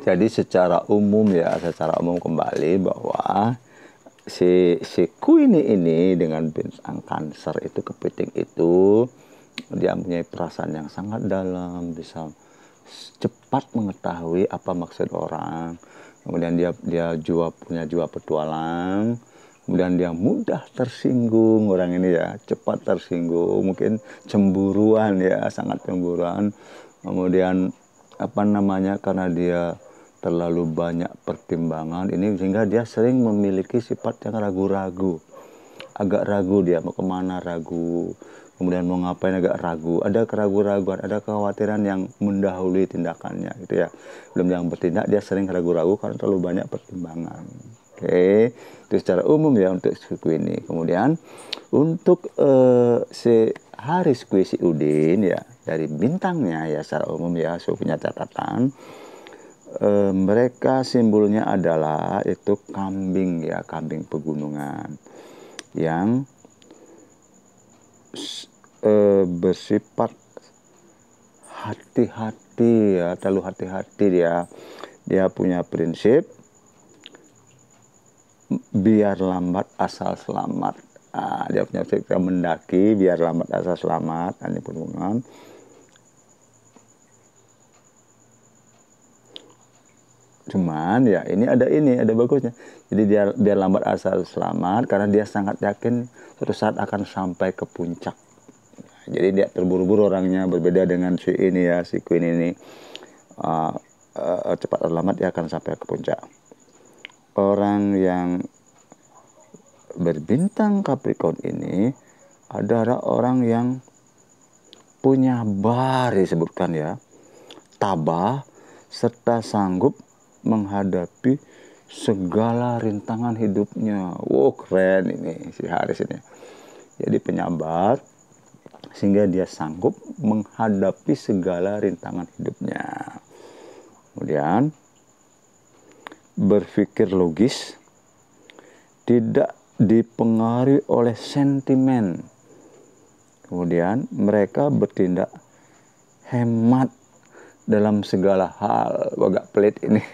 Jadi secara umum ya, secara umum kembali bahwa si Queenie ini dengan bintang Cancer itu, kepiting itu, dia mempunyai perasaan yang sangat dalam, bisa cepat mengetahui apa maksud orang. Kemudian dia punya jiwa petualang. Kemudian dia mudah tersinggung, orang ini ya, cepat tersinggung, mungkin cemburuan ya, sangat cemburuan. Kemudian apa namanya, karena dia terlalu banyak pertimbangan ini, sehingga dia sering memiliki sifat yang ragu-ragu. Agak ragu, dia mau kemana ragu, kemudian mau ngapain agak ragu, ada keraguan-raguan, ada kekhawatiran yang mendahului tindakannya gitu ya. Belum yang bertindak dia sering ragu-ragu karena terlalu banyak pertimbangan. Oke, itu secara umum ya untuk suku ini. Kemudian untuk si Haris Kuisi Udin ya, dari bintangnya ya secara umum ya, saya punya catatan. Mereka simbolnya adalah itu kambing ya, kambing pegunungan yang bersifat hati-hati ya, terlalu hati-hati dia. Dia punya prinsip biar lambat asal selamat. Nah, dia punya prinsip mendaki biar lambat asal selamat. Ini pegunungan. Cuman ya ini ada bagusnya. Jadi dia biar lambat asal selamat karena dia sangat yakin suatu saat akan sampai ke puncak. Jadi dia terburu-buru orangnya, berbeda dengan si ini ya, si Queen ini cepat atau lambat dia akan sampai ke puncak. Orang yang berbintang Capricorn ini adalah orang yang punya bar disebutkan ya, tabah serta sanggup menghadapi segala rintangan hidupnya. Wow, keren ini si Haris ini. Jadi penyabar sehingga dia sanggup menghadapi segala rintangan hidupnya. Kemudian berpikir logis, tidak dipengaruhi oleh sentimen. Kemudian mereka bertindak hemat dalam segala hal. Agak pelit ini.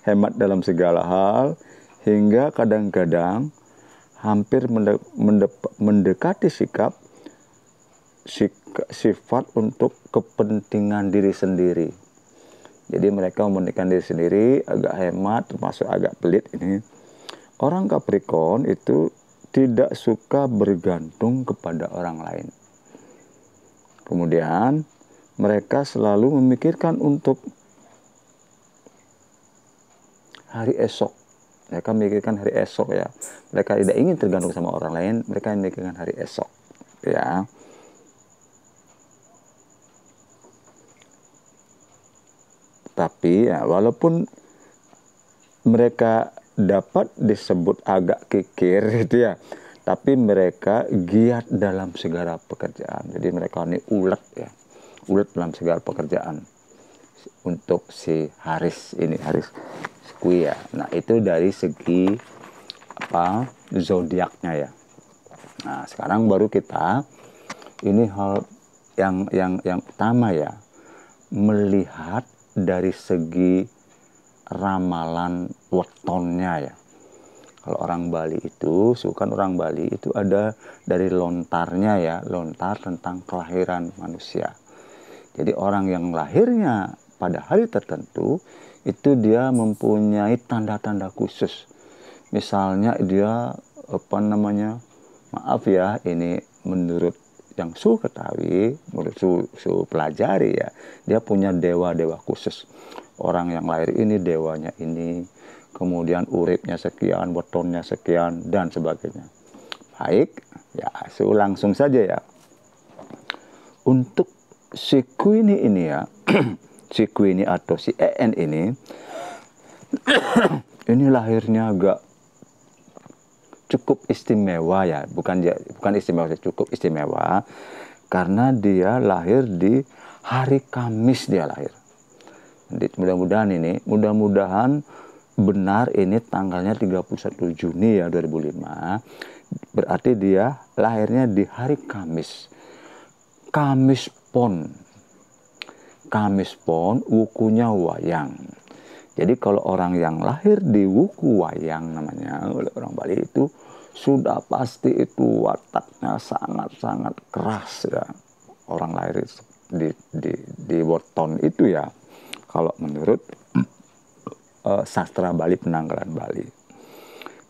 Hemat dalam segala hal, hingga kadang-kadang hampir mendekati sifat untuk kepentingan diri sendiri. Jadi mereka mementingkan diri sendiri, agak hemat, termasuk agak pelit ini. Orang Capricorn itu tidak suka bergantung kepada orang lain. Kemudian mereka selalu memikirkan untuk hari esok. Mereka memikirkan hari esok ya. Mereka tidak ingin tergantung sama orang lain, mereka memikirkan hari esok ya. Tapi ya, walaupun mereka dapat disebut agak kikir gitu ya, tapi mereka giat dalam segala pekerjaan. Jadi mereka ini ulet ya, ulet dalam segala pekerjaan. Untuk si Haris ini, Haris Kui ya. Nah itu dari segi apa, zodiaknya ya. Nah sekarang baru kita ini hal yang utama ya, melihat dari segi ramalan wetonnya ya. Kalau orang Bali itu, sukan orang Bali itu ada dari lontarnya ya, lontar tentang kelahiran manusia. Jadi orang yang lahirnya pada hari tertentu itu dia mempunyai tanda-tanda khusus. Misalnya dia apa namanya, maaf ya, ini menurut yang Su ketahui, menurut Su pelajari ya, dia punya dewa-dewa khusus. Orang yang lahir ini dewanya ini, kemudian uripnya sekian, wetonnya sekian, dan sebagainya. Baik, ya Su langsung saja ya. Untuk si Queenie ini ya, si Queenie atau si EN ini, ini lahirnya agak cukup istimewa ya, bukan istimewa, cukup istimewa karena dia lahir di hari Kamis dia lahir. Jadi mudah-mudahan benar ini tanggalnya 31 Juni ya 2005. Berarti dia lahirnya di hari Kamis. Kamis Pon. Kamis Pon wukunya wayang. Jadi kalau orang yang lahir di Wuku Wayang namanya oleh orang Bali itu sudah pasti itu wataknya sangat-sangat keras ya. Orang lahir di weton itu ya. Kalau menurut sastra Bali, penanggalan Bali.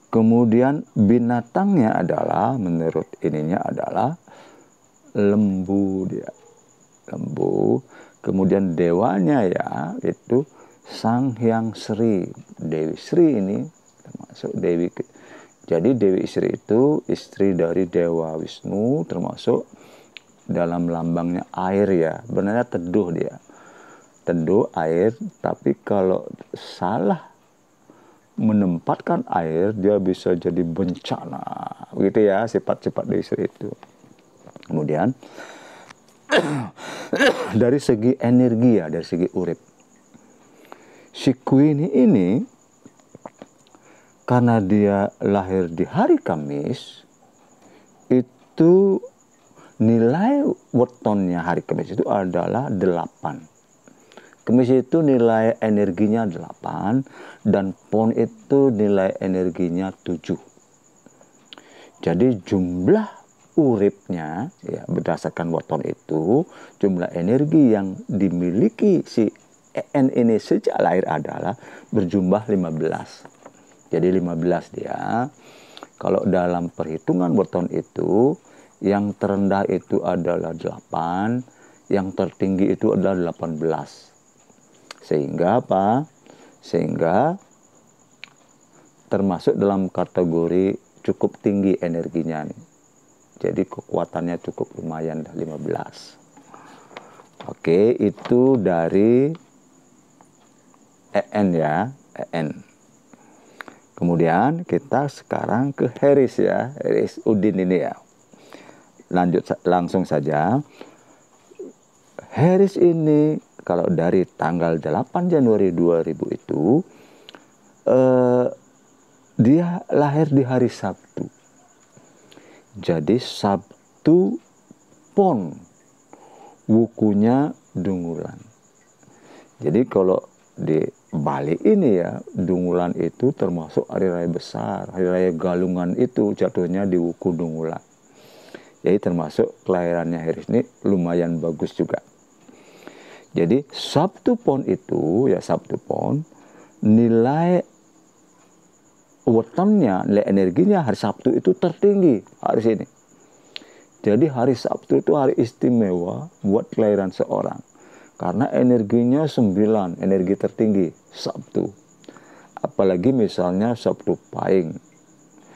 Kemudian binatangnya adalah menurut ininya adalah lembu dia. Lembu. Kemudian dewanya ya itu Sang Hyang Sri. Dewi Sri ini termasuk Dewi. Jadi Dewi Sri itu istri dari Dewa Wisnu, termasuk dalam lambangnya air ya. Benarnya teduh dia. Teduh air, tapi kalau salah menempatkan air, dia bisa jadi bencana. Begitu ya sifat-sifat Dewi Sri itu. Kemudian dari segi energi ya, dari segi urip. Si Queenie ini karena dia lahir di hari Kamis, itu nilai wetonnya hari Kamis itu adalah 8. Kamis itu nilai energinya 8 dan Pon itu nilai energinya 7. Jadi jumlah uripnya ya berdasarkan weton itu, jumlah energi yang dimiliki si EN ini sejak lahir adalah berjumlah 15. Jadi 15 dia. Kalau dalam perhitungan weton itu yang terendah itu adalah 8, yang tertinggi itu adalah 18. Sehingga apa? Sehingga termasuk dalam kategori cukup tinggi energinya nih. Jadi kekuatannya cukup lumayan 15. Oke, itu dari EN ya, EN. Kemudian kita sekarang ke Heris ya, Heris Udin ini ya. Lanjut langsung saja. Heris ini kalau dari tanggal 8 Januari 2000 itu dia lahir di hari Sabtu. Jadi Sabtu Pon, wukunya Dungulan. Jadi kalau di Bali ini ya, Dungulan itu termasuk hari raya besar, hari raya Galungan itu jatuhnya di wuku Dungulan. Jadi termasuk kelahirannya Heris ini lumayan bagus juga. Jadi Sabtu Pon itu ya, Sabtu Pon nilai wetonnya, nilai energinya hari Sabtu itu tertinggi hari ini. Jadi hari Sabtu itu hari istimewa buat kelahiran seorang. Karena energinya 9, energi tertinggi Sabtu. Apalagi misalnya Sabtu Pahing.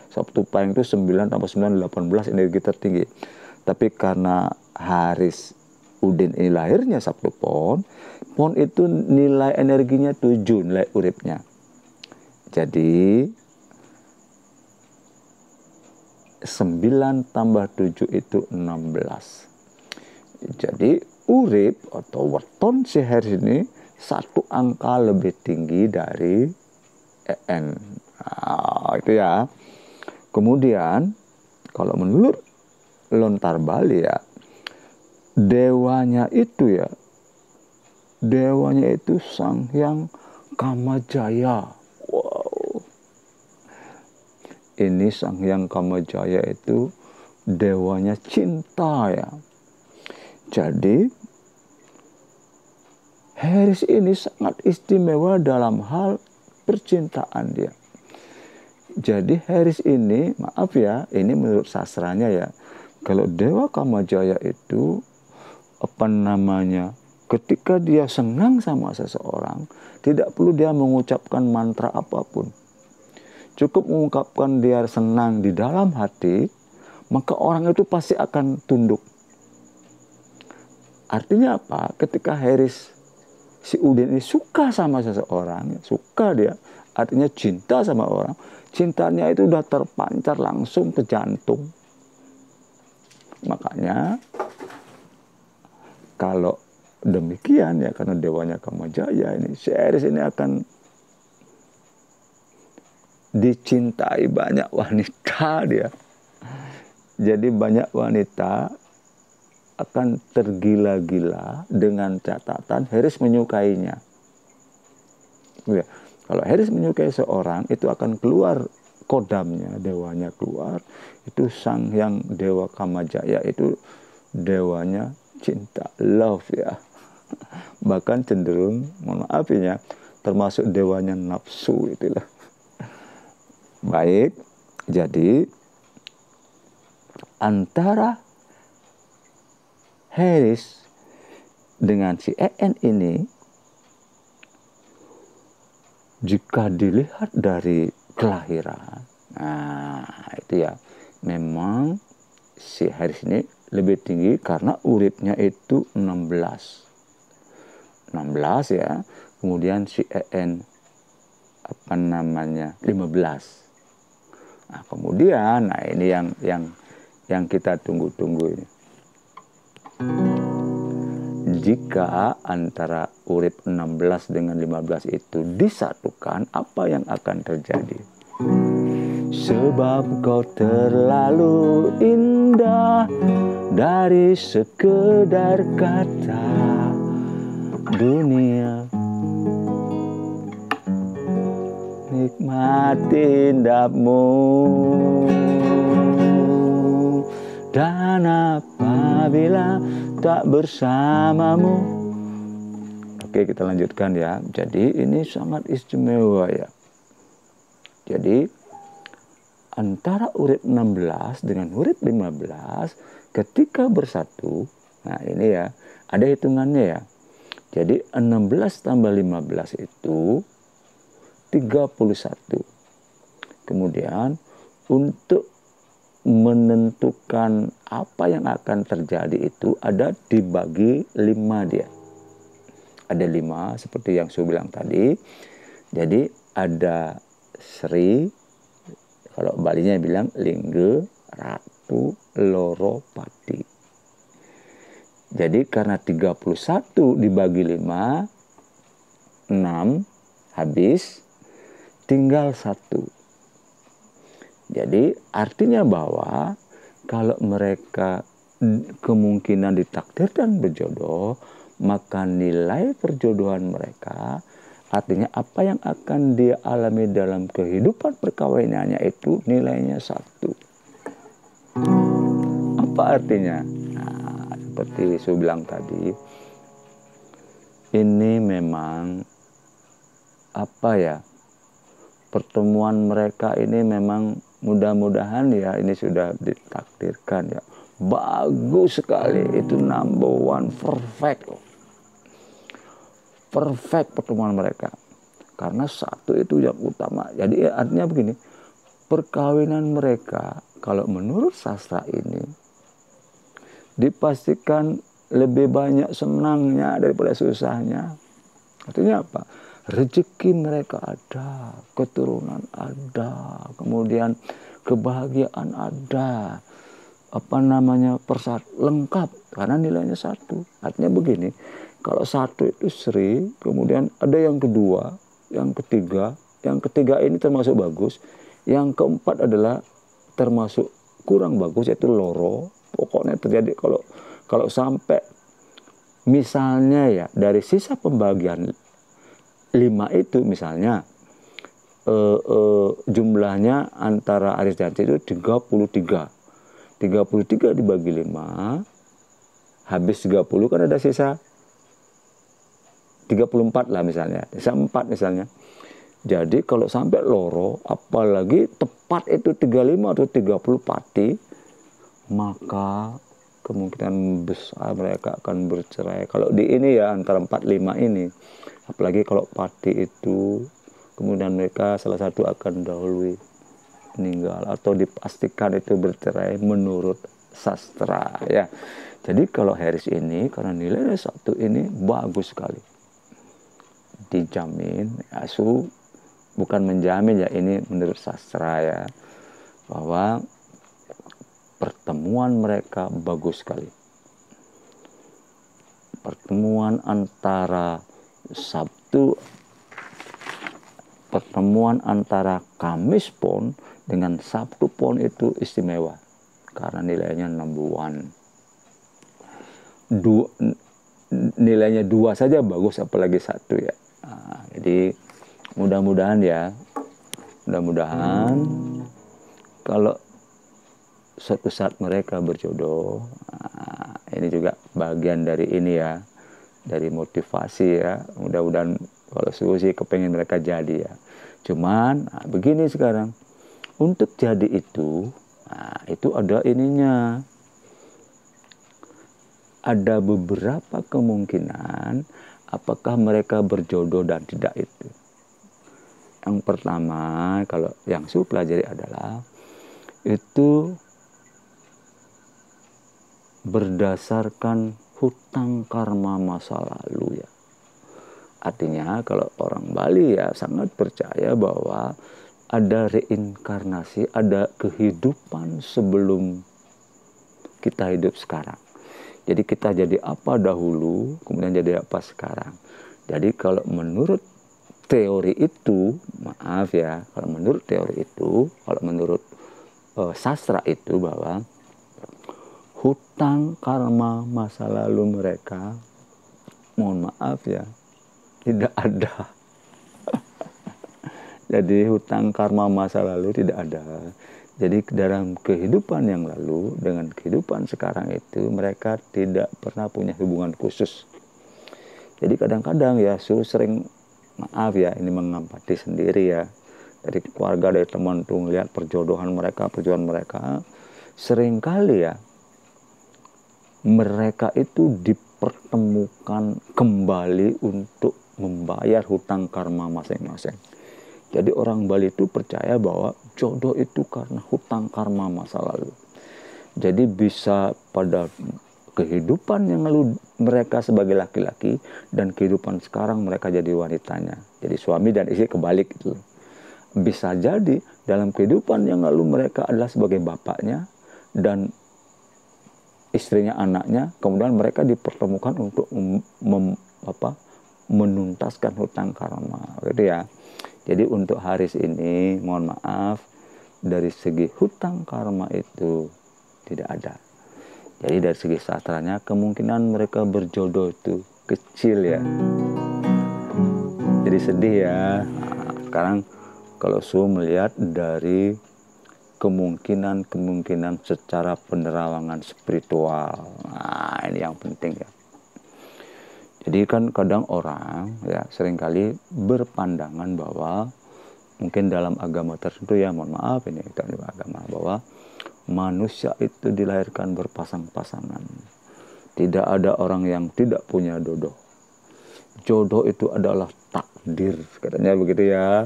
Sabtu Pahing itu 9 tambah 9, 18 energi tertinggi. Tapi karena Haris Udin ini lahirnya Sabtu Pon, Pon itu nilai energinya 7, nilai uripnya. Jadi 9 tambah 7 itu 16. Jadi urip atau weton si Heris ini satu angka lebih tinggi dari EN. Nah, itu ya. Kemudian kalau menurut Lontar Bali ya, dewanya itu ya, dewanya itu Sang Hyang Kamajaya. Wow. Ini Sang Hyang Kamajaya itu dewanya cinta ya. Jadi Heris ini sangat istimewa dalam hal percintaan dia. Jadi Heris ini, maaf ya, ini menurut sastranya ya, kalau Dewa Kamajaya itu apa namanya, ketika dia senang sama seseorang, tidak perlu dia mengucapkan mantra apapun. Cukup mengungkapkan dia senang di dalam hati, maka orang itu pasti akan tunduk. Artinya apa? Ketika Heris si Udin ini suka sama seseorang, suka dia, artinya cinta sama orang, cintanya itu udah terpancar langsung ke jantung. Makanya kalau demikian ya, karena dewanya Kamajaya ini, si Heris ini akan dicintai banyak wanita dia. Jadi banyak wanita akan tergila-gila dengan catatan Heris menyukainya. Kalau Haris menyukai seorang, itu akan keluar kodamnya, dewanya keluar. Itu sang yang dewa Kamajaya, itu dewanya cinta, love ya. Bahkan cenderung, mohon maaf ya, termasuk dewanya nafsu itulah. Baik, jadi antara Haris dengan si En ini, jika dilihat dari kelahiran, nah itu ya, memang si Haris ini lebih tinggi karena uripnya itu 16 ya. Kemudian si En apa namanya 15. Nah, kemudian ini yang kita tunggu-tunggu ini. Jika antara urip 16 dengan 15 itu disatukan, apa yang akan terjadi? Sebab kau terlalu indah dari sekedar kata dunia. Nikmati indahmu, dan apabila tak bersamamu. Oke, kita lanjutkan ya. Jadi ini sangat istimewa ya. Jadi antara urip 16 dengan urip 15 ketika bersatu, nah ini ya, ada hitungannya ya. Jadi 16 tambah 15 itu 31. Kemudian untuk menentukan apa yang akan terjadi itu ada dibagi 5 dia. Ada 5 seperti yang saya bilang tadi. Jadi ada Sri, kalau Balinya bilang Lingga, Ratu, Loro, Pati. Jadi karena 31 dibagi 5, 6 habis, tinggal 1. Jadi artinya bahwa kalau mereka kemungkinan ditakdirkan berjodoh, maka nilai perjodohan mereka, artinya apa yang akan dia alami dalam kehidupan perkawinannya itu nilainya 1. Apa artinya? Nah, seperti saya bilang tadi, ini memang apa ya, pertemuan mereka ini memang mudah-mudahan ya ini sudah ditakdirkan ya. Bagus sekali, itu number one, perfect pertemuan mereka. Karena 1 itu yang utama. Jadi artinya begini, perkawinan mereka kalau menurut sastra ini dipastikan lebih banyak senangnya daripada susahnya. Artinya apa? Rezeki mereka ada, keturunan ada, kemudian kebahagiaan ada, apa namanya, lengkap karena nilainya 1. Artinya begini, kalau 1 itu Sri, kemudian ada yang kedua, yang ketiga ini termasuk bagus, yang keempat adalah termasuk kurang bagus yaitu Loro. Pokoknya terjadi kalau sampai misalnya ya dari sisa pembagian 5 itu misalnya jumlahnya antara Aris dan Cik itu 33. 33 dibagi 5 habis 30 kan ada sisa 34 lah misalnya. Sisa 4 misalnya. Jadi kalau sampai Loro apalagi tepat itu 35 atau 30 Pati, maka kemungkinan besar mereka akan bercerai. Kalau di ini ya antara 4-5 ini. Apalagi kalau Pati itu kemudian mereka salah satu akan dahului meninggal atau dipastikan itu bercerai menurut sastra ya. Jadi kalau Haris ini karena nilainya 1 ini bagus sekali. Dijamin ya, bukan menjamin ya, ini menurut sastra ya, bahwa pertemuan mereka bagus sekali. Pertemuan antara Sabtu, pertemuan antara Kamis Pon dengan Sabtu Pon itu istimewa karena nilainya number one. Nilainya 2 saja bagus, apalagi 1 ya. Nah, jadi mudah-mudahan ya, mudah-mudahan kalau suatu saat mereka berjodoh, nah, ini juga bagian dari ini ya, dari motivasi ya. Mudah-mudahan kalau Susi kepengen mereka jadi ya. Cuman nah, begini sekarang, untuk jadi itu, nah, itu ada ininya, ada beberapa kemungkinan apakah mereka berjodoh dan tidak itu. Yang pertama, kalau yang saya pelajari adalah itu berdasarkan hutang karma masa lalu ya. Artinya kalau orang Bali ya sangat percaya bahwa ada reinkarnasi, ada kehidupan sebelum kita hidup sekarang. Jadi kita jadi apa dahulu, kemudian jadi apa sekarang. Jadi kalau menurut teori itu, maaf ya, kalau menurut teori itu, kalau menurut sastra itu bahwa hutang karma masa lalu mereka, mohon maaf ya, tidak ada. Jadi hutang karma masa lalu tidak ada. Jadi dalam kehidupan yang lalu dengan kehidupan sekarang itu mereka tidak pernah punya hubungan khusus. Jadi kadang-kadang ya sering, maaf ya, ini mengamati sendiri ya, dari keluarga, dari teman tuh ngelihat perjodohan mereka, perjuangan mereka, seringkali ya mereka itu dipertemukan kembali untuk membayar hutang karma masing-masing. Jadi orang Bali itu percaya bahwa jodoh itu karena hutang karma masa lalu. Jadi bisa pada kehidupan yang lalu mereka sebagai laki-laki dan kehidupan sekarang mereka jadi wanitanya. Jadi suami dan istri kebalik gitu. Bisa jadi dalam kehidupan yang lalu mereka adalah sebagai bapaknya dan istrinya anaknya, kemudian mereka dipertemukan untuk menuntaskan hutang karma gitu ya. Jadi untuk Haris ini mohon maaf, dari segi hutang karma itu tidak ada. Jadi dari segi sastranya kemungkinan mereka berjodoh itu kecil ya. Jadi sedih ya. Nah, sekarang kalau Su melihat dari kemungkinan secara penerawangan spiritual. Nah, ini yang penting ya. Jadi kan kadang orang ya seringkali berpandangan bahwa mungkin dalam agama tertentu ya, mohon maaf ini dalam agama, bahwa manusia itu dilahirkan berpasang-pasangan. Tidak ada orang yang tidak punya jodoh. Jodoh itu adalah takdir, katanya begitu ya.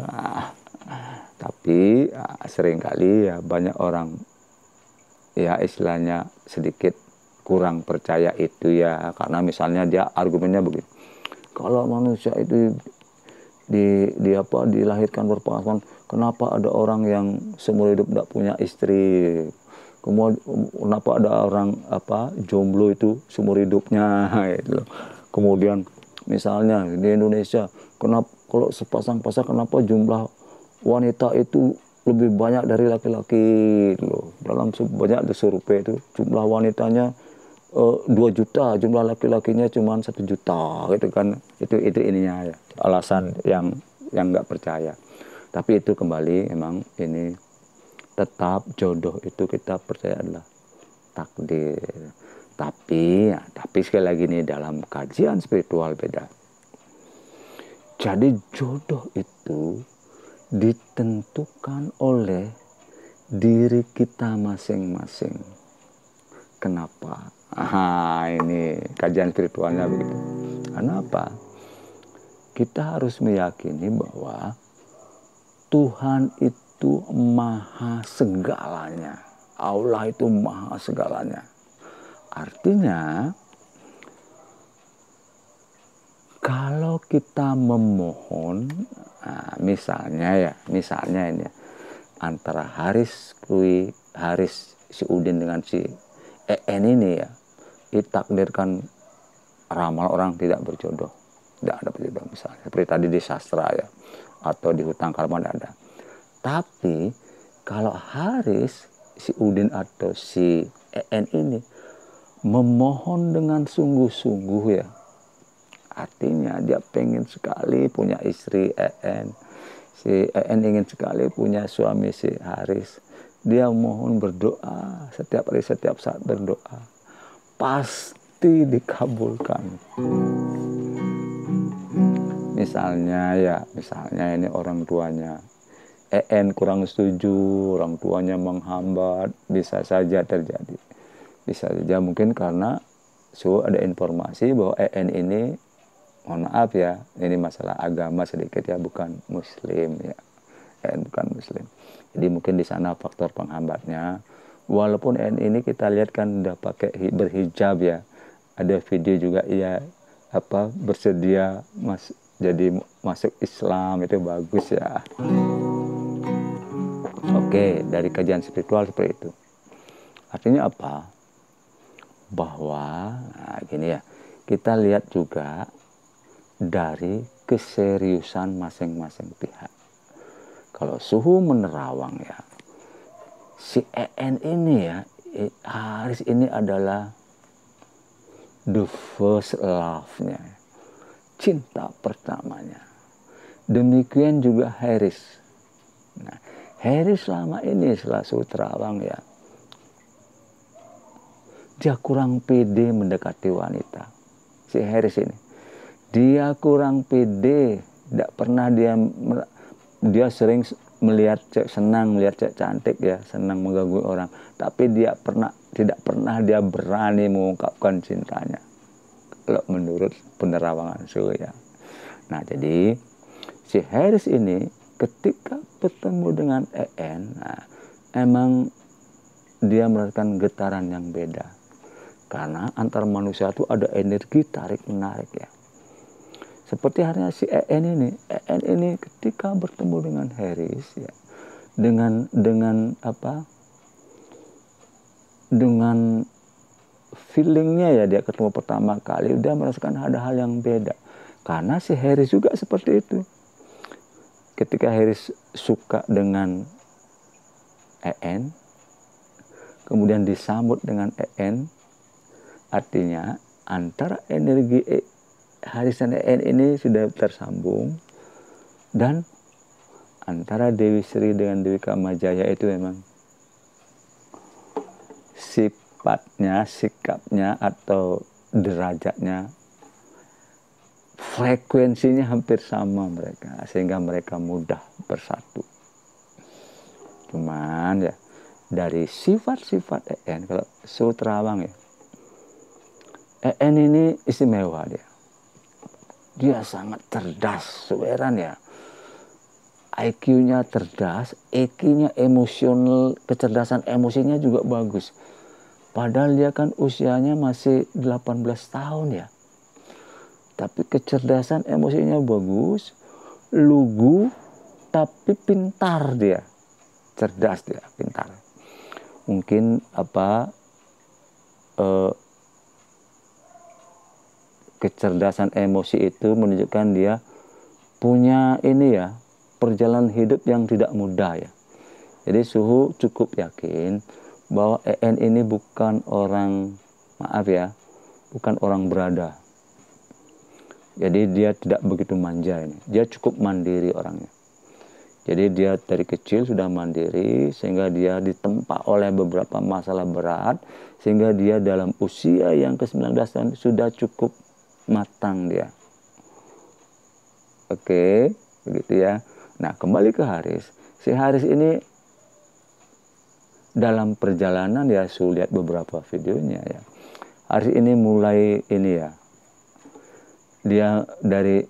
Tapi seringkali ya banyak orang ya istilahnya sedikit kurang percaya itu ya, karena misalnya dia argumennya begini, kalau manusia itu dilahirkan berpasangan, kenapa ada orang yang seumur hidup tidak punya istri, kemudian kenapa ada orang jomblo itu seumur hidupnya gitu. Kemudian misalnya di Indonesia, kenapa kalau sepasang-pasang kenapa jumlah wanita itu lebih banyak dari laki-laki loh. Dalam banyak survei itu jumlah wanitanya 2 juta, jumlah laki-lakinya cuma 1 juta gitu kan. Itu ininya ya, alasan yang nggak percaya. Tapi itu kembali emang ini tetap jodoh itu kita percaya adalah takdir. Tapi sekali lagi nih dalam kajian spiritual beda. Jadi jodoh itu ditentukan oleh diri kita masing-masing. Kenapa? Ini kajian spiritualnya begitu. Kenapa? Kita harus meyakini bahwa Tuhan itu maha segalanya. Allah itu maha segalanya. Artinya, kalau kita memohon, misalnya ini antara Haris si Udin dengan si EN ini ya, ditakdirkan ramal orang tidak berjodoh, tidak ada berjodoh misalnya, seperti tadi di sastra ya, atau di hutang karma tidak ada. Tapi kalau Haris, si Udin atau si EN ini memohon dengan sungguh-sungguh ya, artinya dia pengen sekali punya istri EN, Si EN ingin sekali punya suami si Haris. Dia mohon berdoa setiap hari, setiap saat berdoa. Pasti dikabulkan. Misalnya ini orang tuanya EN kurang setuju, orang tuanya menghambat, bisa saja terjadi. Bisa saja mungkin karena ada informasi bahwa EN ini, mohon maaf ya, ini masalah agama sedikit ya, bukan muslim ya. EN bukan muslim. Jadi mungkin di sana faktor penghambatnya. Walaupun EN ini kita lihat kan udah pakai berhijab ya. Ada video juga ya bersedia jadi masuk Islam, itu bagus ya. Oke, dari kajian spiritual seperti itu. Artinya apa? Bahwa gini ya, kita lihat juga dari keseriusan masing-masing pihak. Kalau Suhu menerawang ya, si EN ini ya, Haris ini adalah the first love-nya, cinta pertamanya. Demikian juga Haris. Nah, Haris selama ini setelah Suhu terawang ya, dia kurang pede mendekati wanita. Si Haris ini, dia kurang pede, tidak pernah dia sering melihat cewek, senang melihat cewek cantik ya, senang mengganggu orang, tapi tidak pernah dia berani mengungkapkan cintanya. Kalau menurut penerawangan Suhu ya. Nah, jadi si Haris ini ketika bertemu dengan EN, emang dia merasakan getaran yang beda. Karena antar manusia itu ada energi tarik-menarik ya. Seperti halnya si EN ini ketika bertemu dengan Haris ya, dengan feelingnya ya, dia ketemu pertama kali udah merasakan ada hal yang beda. Karena si Haris juga seperti itu. Ketika Haris suka dengan EN, kemudian disambut dengan EN, artinya antara energi Haris dan EN ini sudah tersambung, dan antara Dewi Sri dengan Dewi Kamajaya itu memang sifatnya, sikapnya atau derajatnya, frekuensinya hampir sama mereka, sehingga mereka mudah bersatu. Cuman ya, dari sifat-sifat EN, kalau Suhu terawang ya, EN ini istimewa dia. Dia sangat cerdas, suweran ya. IQ-nya cerdas, EQ-nya emosional, kecerdasan emosinya juga bagus. Padahal dia kan usianya masih 18 tahun ya. Tapi kecerdasan emosinya bagus, lugu, tapi pintar dia. Cerdas dia, pintar. Mungkin kecerdasan emosi itu menunjukkan dia punya perjalanan hidup yang tidak mudah ya. Jadi Suhu cukup yakin bahwa EN ini bukan orang, bukan orang berada. Jadi dia tidak begitu manja ini. Dia cukup mandiri orangnya. Jadi dia dari kecil sudah mandiri, sehingga dia ditempa oleh beberapa masalah berat, sehingga dia dalam usia yang ke-19 tahun sudah cukup matang dia. Oke, begitu ya. Nah, kembali ke Haris. Si Haris ini dalam perjalanan ya, saya lihat beberapa videonya ya. Haris ini mulai dia dari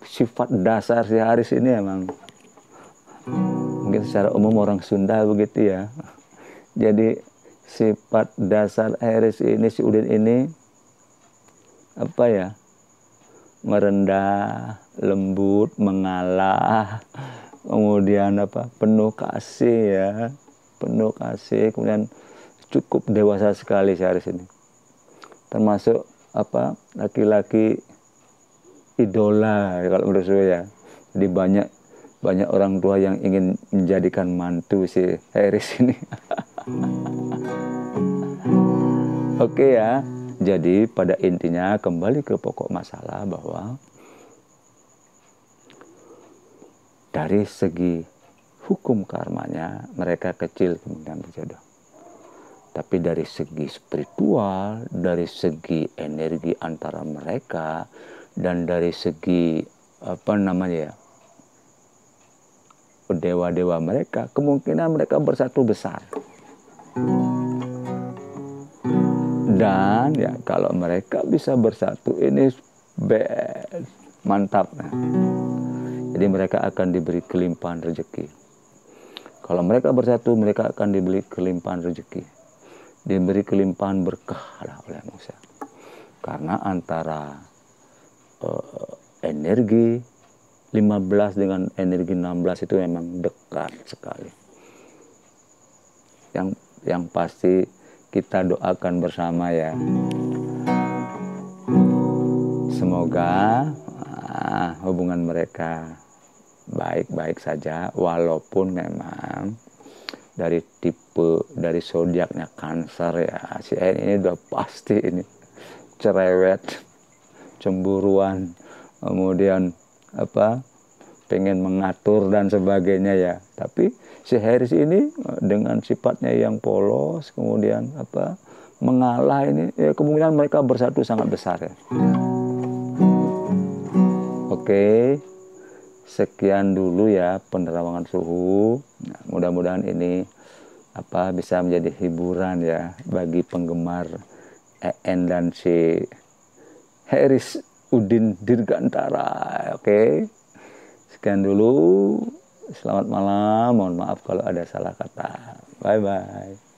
sifat dasar si Haris ini emang mungkin secara umum orang Sunda begitu ya. Jadi sifat dasar Haris ini, si Udin ini merendah, lembut, mengalah, kemudian penuh kasih ya, penuh kasih, kemudian cukup dewasa sekali si Haris ini. Termasuk laki-laki idola kalau menurut saya ya. Jadi banyak orang tua yang ingin menjadikan mantu si Haris ini. Oke ya. Jadi pada intinya kembali ke pokok masalah bahwa dari segi hukum karmanya mereka kecil kemungkinan berjodoh. Tapi dari segi spiritual, dari segi energi antara mereka, dan dari segi dewa-dewa mereka, kemungkinan mereka bersatu besar. Dan ya kalau mereka bisa bersatu ini mantap. Jadi mereka akan diberi kelimpahan rezeki. Kalau mereka bersatu, mereka akan diberi kelimpahan rezeki, diberi kelimpahan berkah lah oleh manusia. Karena antara energi 15 dengan energi 16 itu memang dekat sekali. Yang pasti kita doakan bersama ya. Semoga hubungan mereka baik-baik saja, walaupun memang dari zodiaknya Cancer ya, si ini udah pasti ini cerewet, cemburuan, kemudian pengen mengatur dan sebagainya ya. Tapi si Aries ini dengan sifatnya yang polos, kemudian mengalah ini ya, kemungkinan mereka bersatu sangat besar ya. Oke, sekian dulu ya penerawangan suhu. Nah, mudah-mudahan ini bisa menjadi hiburan ya bagi penggemar EN dan si Aries Udin Dirgantara. Oke. Sekian dulu. Selamat malam. Mohon maaf kalau ada salah kata. Bye-bye.